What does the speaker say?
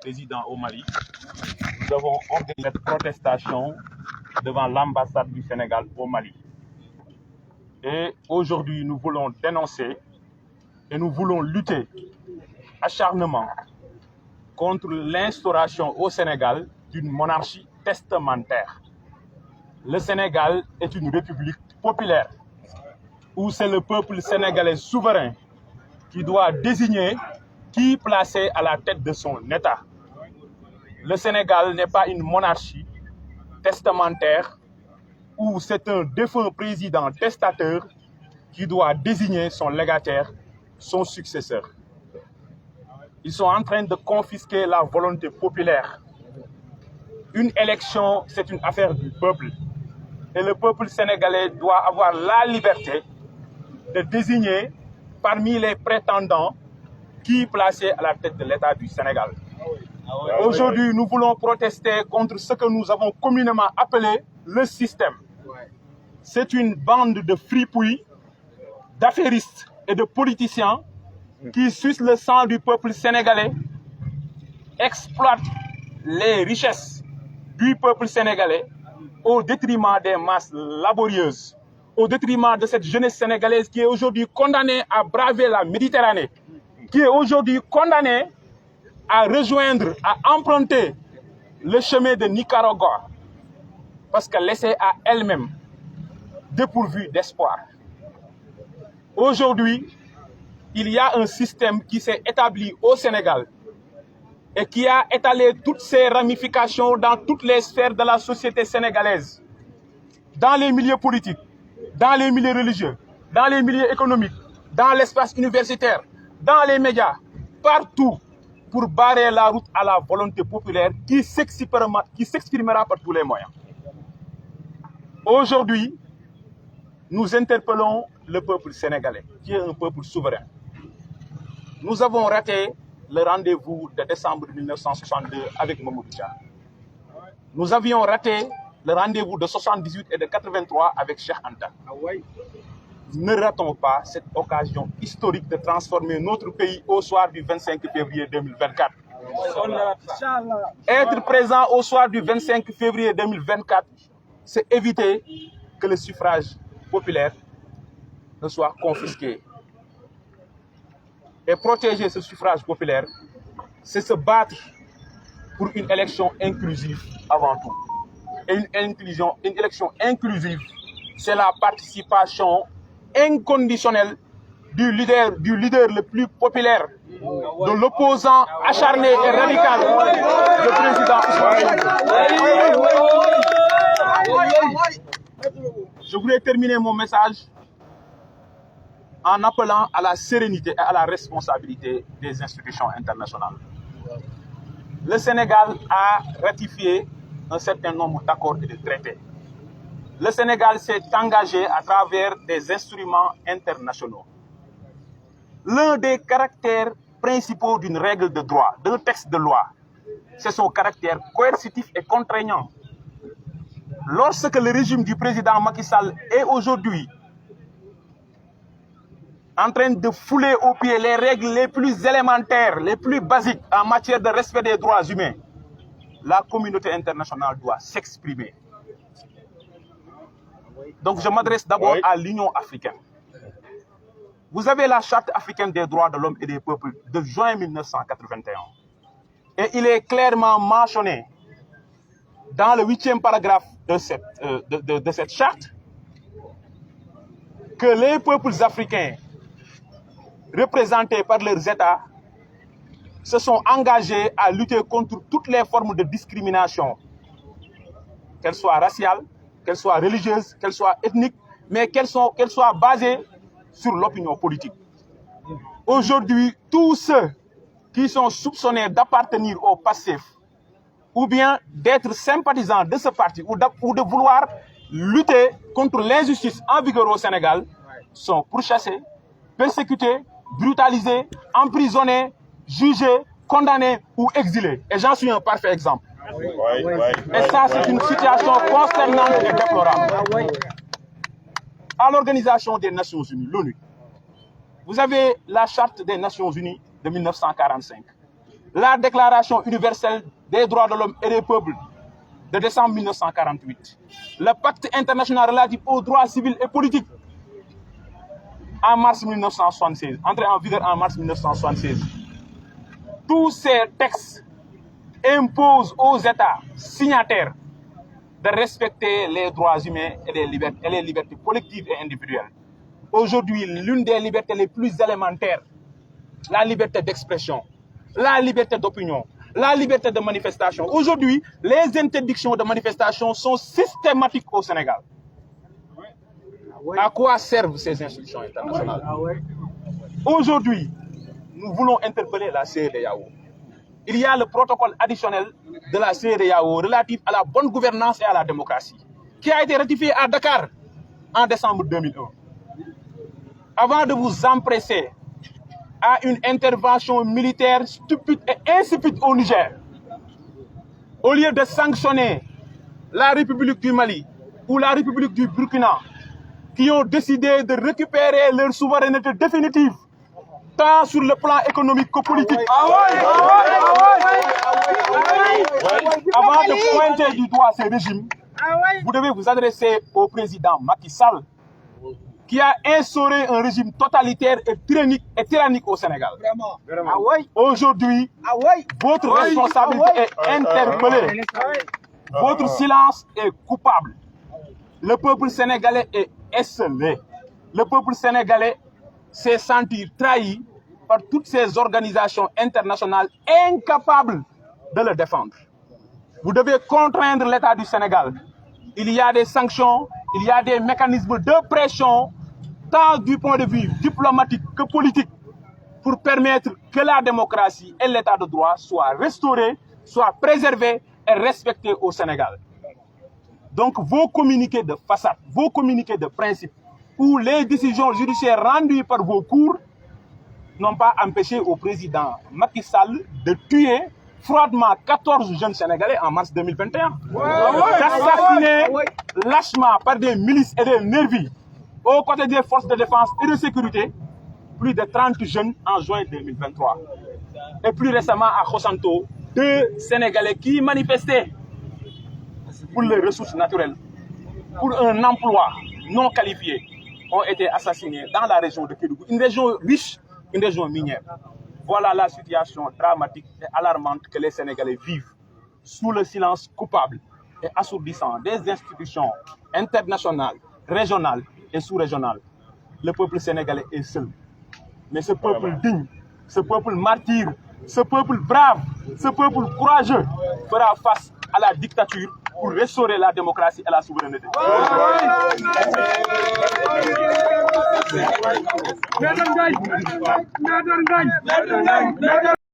président au Mali, nous avons organisé cette protestation devant l'ambassade du Sénégal au Mali. Et aujourd'hui, nous voulons dénoncer et nous voulons lutter acharnement contre l'instauration au Sénégal d'une monarchie testamentaire. Le Sénégal est une république populaire où c'est le peuple sénégalais souverain qui doit désigner qui placer à la tête de son État. Le Sénégal n'est pas une monarchie testamentaire où c'est un défunt président testateur qui doit désigner son légataire, son successeur. Ils sont en train de confisquer la volonté populaire. Une élection, c'est une affaire du peuple. Et le peuple sénégalais doit avoir la liberté de désigner parmi les prétendants qui placer à la tête de l'État du Sénégal. Aujourd'hui, nous voulons protester contre ce que nous avons communément appelé le système. C'est une bande de fripouilles, d'affairistes et de politiciens qui sucent le sang du peuple sénégalais, exploitent les richesses du peuple sénégalais au détriment des masses laborieuses, au détriment de cette jeunesse sénégalaise qui est aujourd'hui condamnée à braver la Méditerranée, qui est aujourd'hui condamnée à rejoindre, à emprunter le chemin de Nicaragua, parce qu'elle laissait à elle-même dépourvue d'espoir. Aujourd'hui, il y a un système qui s'est établi au Sénégal et qui a étalé toutes ses ramifications dans toutes les sphères de la société sénégalaise, dans les milieux politiques, dans les milieux religieux, dans les milieux économiques, dans l'espace universitaire, dans les médias, partout, pour barrer la route à la volonté populaire qui s'exprimera par tous les moyens. Aujourd'hui, nous interpellons le peuple sénégalais, qui est un peuple souverain. Nous avons raté le rendez-vous de décembre 1962 avec Mamadou Dia. Nous avions raté le rendez-vous de 78 et de 83 avec Cheikh Anta. Ne ratons pas cette occasion historique de transformer notre pays au soir du 25 février 2024. Être présent au soir du 25 février 2024, c'est éviter que le suffrage populaire ne soit confisqué. Et protéger ce suffrage populaire, c'est se battre pour une élection inclusive avant tout. Et une élection inclusive, c'est la participation inconditionnelle du leader le plus populaire, de l'opposant acharné et radical, le président Ousmane. Je voulais terminer mon message en appelant à la sérénité et à la responsabilité des institutions internationales. Le Sénégal a ratifié un certain nombre d'accords et de traités. Le Sénégal s'est engagé à travers des instruments internationaux. L'un des caractères principaux d'une règle de droit, d'un texte de loi, c'est son caractère coercitif et contraignant. Lorsque le régime du président Macky Sall est aujourd'hui en train de fouler aux pieds les règles les plus élémentaires, les plus basiques en matière de respect des droits humains, la communauté internationale doit s'exprimer. Donc je m'adresse d'abord à l'Union africaine. Vous avez la Charte africaine des droits de l'homme et des peuples de juin 1981. Et il est clairement mentionné dans le 8e paragraphe de cette charte que les peuples africains représentés par leurs États se sont engagés à lutter contre toutes les formes de discrimination, qu'elles soient raciales, qu'elles soient religieuses, qu'elles soient ethniques, mais qu'elles soient basées sur l'opinion politique. Aujourd'hui, tous ceux qui sont soupçonnés d'appartenir au passif ou bien d'être sympathisants de ce parti ou de vouloir lutter contre l'injustice en vigueur au Sénégal sont pourchassés, persécutés, brutalisés, emprisonnés, jugés, condamnés ou exilés. Et j'en suis un parfait exemple. Et ça, c'est une situation consternante et déplorable. À l'Organisation des Nations Unies, l'ONU, vous avez la Charte des Nations Unies de 1945. la Déclaration universelle des droits de l'homme et des peuples de décembre 1948, le pacte international relatif aux droits civils et politiques en mars 1976, entré en vigueur en mars 1976. Tous ces textes imposent aux États signataires de respecter les droits humains et les libertés collectives et individuelles. Aujourd'hui, l'une des libertés les plus élémentaires, la liberté d'expression, la liberté d'opinion, la liberté de manifestation. Aujourd'hui, les interdictions de manifestation sont systématiques au Sénégal. À quoi servent ces institutions internationales? Aujourd'hui, nous voulons interpeller la CEDEAO. Il y a le protocole additionnel de la CEDEAO relatif à la bonne gouvernance et à la démocratie, qui a été ratifié à Dakar en décembre 2001. Avant de vous empresser à une intervention militaire stupide et insipide au Niger, au lieu de sanctionner la République du Mali ou la République du Burkina, qui ont décidé de récupérer leur souveraineté définitive, tant sur le plan économique que politique. Avant de pointer du doigt ces régimes, vous devez vous adresser au président Macky Sall, qui a instauré un régime totalitaire et tyrannique au Sénégal. Aujourd'hui, votre responsabilité est interpellée. Votre silence est coupable. Le peuple sénégalais est esselé. Le peuple sénégalais s'est senti trahi par toutes ces organisations internationales incapables de le défendre. Vous devez contraindre l'État du Sénégal. Il y a des sanctions, il y a des mécanismes de pression, tant du point de vue diplomatique que politique, pour permettre que la démocratie et l'État de droit soient restaurés, soient préservés et respectés au Sénégal. Donc vos communiqués de façade, vos communiqués de principe, ou les décisions judiciaires rendues par vos cours n'ont pas empêché au président Macky Sall de tuer froidement 14 jeunes Sénégalais en mars 2021. D'assassiner lâchement par des milices et des nervis aux côtés des forces de défense et de sécurité plus de 30 jeunes en juin 2023. Et plus récemment à Khossanto, 2 Sénégalais qui manifestaient pour les ressources naturelles, pour un emploi non qualifié, ont été assassinés dans la région de Kédougou, une région riche, une région minière. Voilà la situation dramatique et alarmante que les Sénégalais vivent sous le silence coupable et assourdissant des institutions internationales, régionales et sous-régionales. Le peuple sénégalais est seul. Mais ce peuple digne, ce peuple martyr, ce peuple brave, ce peuple courageux fera face à la dictature pour restaurer la démocratie et la souveraineté.